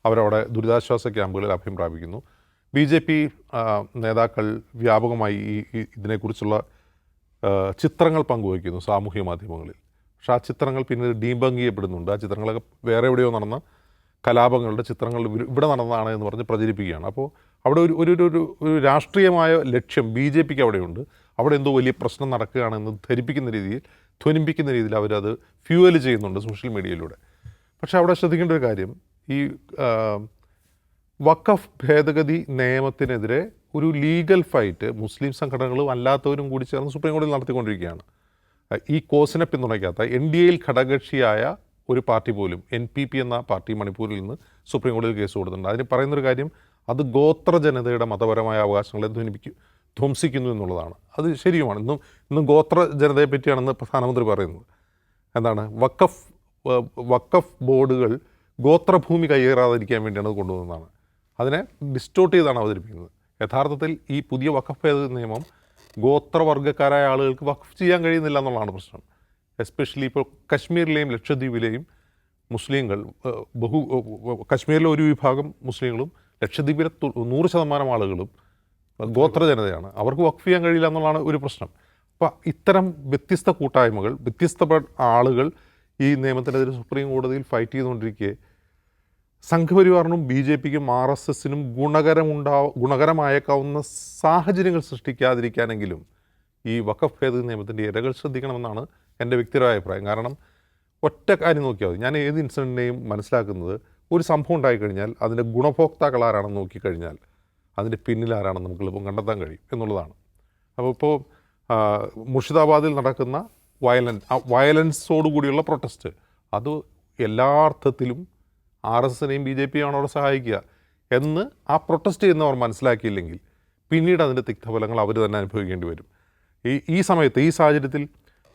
അവരവിടെ ദുരിതാശ്വാസ ക്യാമ്പുകളിൽ അഭയം പ്രാപിക്കുന്നു. BJP നേതാക്കൾ വ്യാപകമായി ഇതിനെക്കുറിച്ചുള്ള ചിത്രങ്ങൾ പങ്കുവയ്ക്കുന്നു സാമൂഹ്യ മാധ്യമങ്ങളിൽ. പക്ഷേ ആ ചിത്രങ്ങൾ പിന്നീട് ഡീബങ്ക് ചെയ്യപ്പെടുന്നുണ്ട്. ആ ചിത്രങ്ങളൊക്കെ വേറെ എവിടെയോ നടന്ന കലാപങ്ങളുടെ ചിത്രങ്ങൾ ഇവിടെ നടന്നതാണ് എന്ന് പറഞ്ഞ് പ്രചരിപ്പിക്കുകയാണ്. അപ്പോൾ അവിടെ ഒരു രാഷ്ട്രീയമായ ലക്ഷ്യം BJPക്ക് അവിടെയുണ്ട്. അവിടെ എന്തോ വലിയ പ്രശ്നം നടക്കുകയാണെന്ന് ധരിപ്പിക്കുന്ന രീതിയിൽ, ധ്വനിപ്പിക്കുന്ന രീതിയിൽ അവരത് ഫ്യൂവൽ ചെയ്യുന്നുണ്ട് സോഷ്യൽ മീഡിയയിലൂടെ. പക്ഷേ അവിടെ ശ്രദ്ധിക്കേണ്ട ഒരു കാര്യം, ഈ വഖഫ് ഭേദഗതി നിയമത്തിനെതിരെ ഒരു ലീഗൽ ഫൈറ്റ് മുസ്ലിം സംഘടനകളും അല്ലാത്തവരും കൂടി ചേർന്ന് സുപ്രീം കോടതിയിൽ നടത്തിക്കൊണ്ടിരിക്കുകയാണ്. ഈ കോസിനെ പിന്തുണയ്ക്കാത്ത NDAയിൽ ഘടകകക്ഷിയായ ഒരു പാർട്ടി പോലും, NPP എന്ന പാർട്ടി മണിപ്പൂരിൽ നിന്ന് സുപ്രീം കോടതിയിൽ കേസ് കൊടുത്തിട്ടുണ്ട്. അതിന് പറയുന്നൊരു കാര്യം, അത് ഗോത്ര ജനതയുടെ മതപരമായ അവകാശങ്ങളെ ധ്വംസിക്കുന്നു എന്നുള്ളതാണ്. അത് ശരിയുമാണ്. ഇന്നും ഗോത്ര ജനതയെ പറ്റിയാണെന്ന് പ്രധാനമന്ത്രി പറയുന്നത്. എന്താണ്, വഖഫ് ബോർഡുകൾ ഗോത്രഭൂമി കയ്യേറാതിരിക്കാൻ വേണ്ടിയാണ് അത് കൊണ്ടുവന്നതാണ്. അതിനെ ഡിസ്റ്റോർട്ട് ചെയ്താണ് അവതരിപ്പിക്കുന്നത്. യഥാർത്ഥത്തിൽ ഈ പുതിയ വഖഫ് ഭേദഗതി നിയമം ഗോത്രവർഗ്ഗക്കാരായ ആളുകൾക്ക് വഖഫ് ചെയ്യാൻ കഴിയുന്നില്ല എന്നുള്ളതാണ് പ്രശ്നം. എസ്പെഷ്യലി ഇപ്പോൾ കശ്മീരിലെയും ലക്ഷദ്വീപിലെയും മുസ്ലിങ്ങൾ, കശ്മീരിലെ ഒരു വിഭാഗം മുസ്ലിങ്ങളും ലക്ഷദ്വീപിലെ 100% ആളുകളും ഗോത്ര ജനതയാണ്. അവർക്ക് വഖഫ് ചെയ്യാൻ കഴിയില്ല എന്നുള്ളതാണ് ഒരു പ്രശ്നം. അപ്പോൾ ഇത്തരം വ്യത്യസ്ത കൂട്ടായ്മകൾ, വ്യത്യസ്ത ആളുകൾ ഈ നിയമത്തിനെതിരെ സുപ്രീം കോടതിയിൽ ഫൈറ്റ് ചെയ്തുകൊണ്ടിരിക്കെ സംഘപരിവാറിനും BJPക്കും RSSനും ഗുണകരമായേക്കാവുന്ന സാഹചര്യങ്ങൾ സൃഷ്ടിക്കാതിരിക്കാനെങ്കിലും ഈ വഖഫ് ഭേദഗതി നിയമത്തിൻ്റെ ഇരകൾ ശ്രദ്ധിക്കണമെന്നാണ് എൻ്റെ വ്യക്തിപരമായ അഭിപ്രായം. കാരണം ഒറ്റ കാര്യം നോക്കിയാൽ മതി. ഞാൻ ഏത് ഇൻസിഡൻറ്റിനെയും മനസ്സിലാക്കുന്നത്, ഒരു സംഭവം ഉണ്ടായിക്കഴിഞ്ഞാൽ അതിൻ്റെ ഗുണഭോക്താക്കൾ ആരാണെന്ന് നോക്കിക്കഴിഞ്ഞാൽ അതിൻ്റെ പിന്നിലാരാണെന്ന് നമുക്ക് എളുപ്പം കണ്ടെത്താൻ കഴിയും എന്നുള്ളതാണ്. അപ്പോൾ ഇപ്പോൾ മുർഷിദാബാദിൽ നടക്കുന്ന വയലൻസോടുകൂടിയുള്ള പ്രൊട്ടസ്റ്റ്, അത് എല്ലാ അർത്ഥത്തിലും RSSനെയും BJPയും ആണ് അവിടെ സഹായിക്കുക എന്ന് ആ പ്രൊട്ടസ്റ്റ് ചെയ്യുന്നവർ മനസ്സിലാക്കിയില്ലെങ്കിൽ പിന്നീട് അതിൻ്റെ തിക്തഫലങ്ങൾ അവർ തന്നെ അനുഭവിക്കേണ്ടി വരും. ഈ സമയത്ത്, ഈ സാഹചര്യത്തിൽ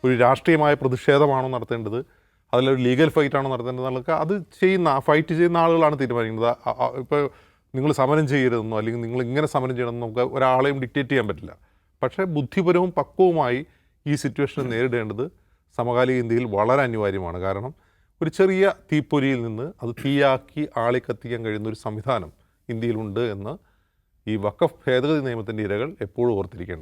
ഒരു രാഷ്ട്രീയമായ പ്രതിഷേധമാണോ നടത്തേണ്ടത്, അതിലൊരു ലീഗൽ ഫൈറ്റാണോ നടത്തേണ്ടത് എന്നൊക്കെ അത് ഫൈറ്റ് ചെയ്യുന്ന ആളുകളാണ് തീരുമാനിക്കുന്നത്. ഇപ്പോൾ നിങ്ങൾ സമരം ചെയ്യരുതെന്നോ അല്ലെങ്കിൽ നിങ്ങൾ ഇങ്ങനെ സമരം ചെയ്യണമെന്നോ നമുക്ക് ഒരാളെയും ഡിക്റ്റേറ്റ് ചെയ്യാൻ പറ്റില്ല. പക്ഷേ ബുദ്ധിപരവും പക്വവുമായി ഈ സിറ്റുവേഷനെ നേരിടേണ്ടത് സമകാലിക ഇന്ത്യയിൽ വളരെ അനിവാര്യമാണ്. കാരണം ഒരു ചെറിയ തീപ്പൊരിയിൽ നിന്ന് അത് തീയാക്കി ആളിക്കത്തിക്കാൻ കഴിയുന്ന ഒരു സംവിധാനം ഇന്ത്യയിലുണ്ട് എന്ന് ഈ വഖഫ് ഭേദഗതി നിയമത്തിൻ്റെ ഇരകൾ എപ്പോഴും ഓർത്തിരിക്കേണ്ടത്.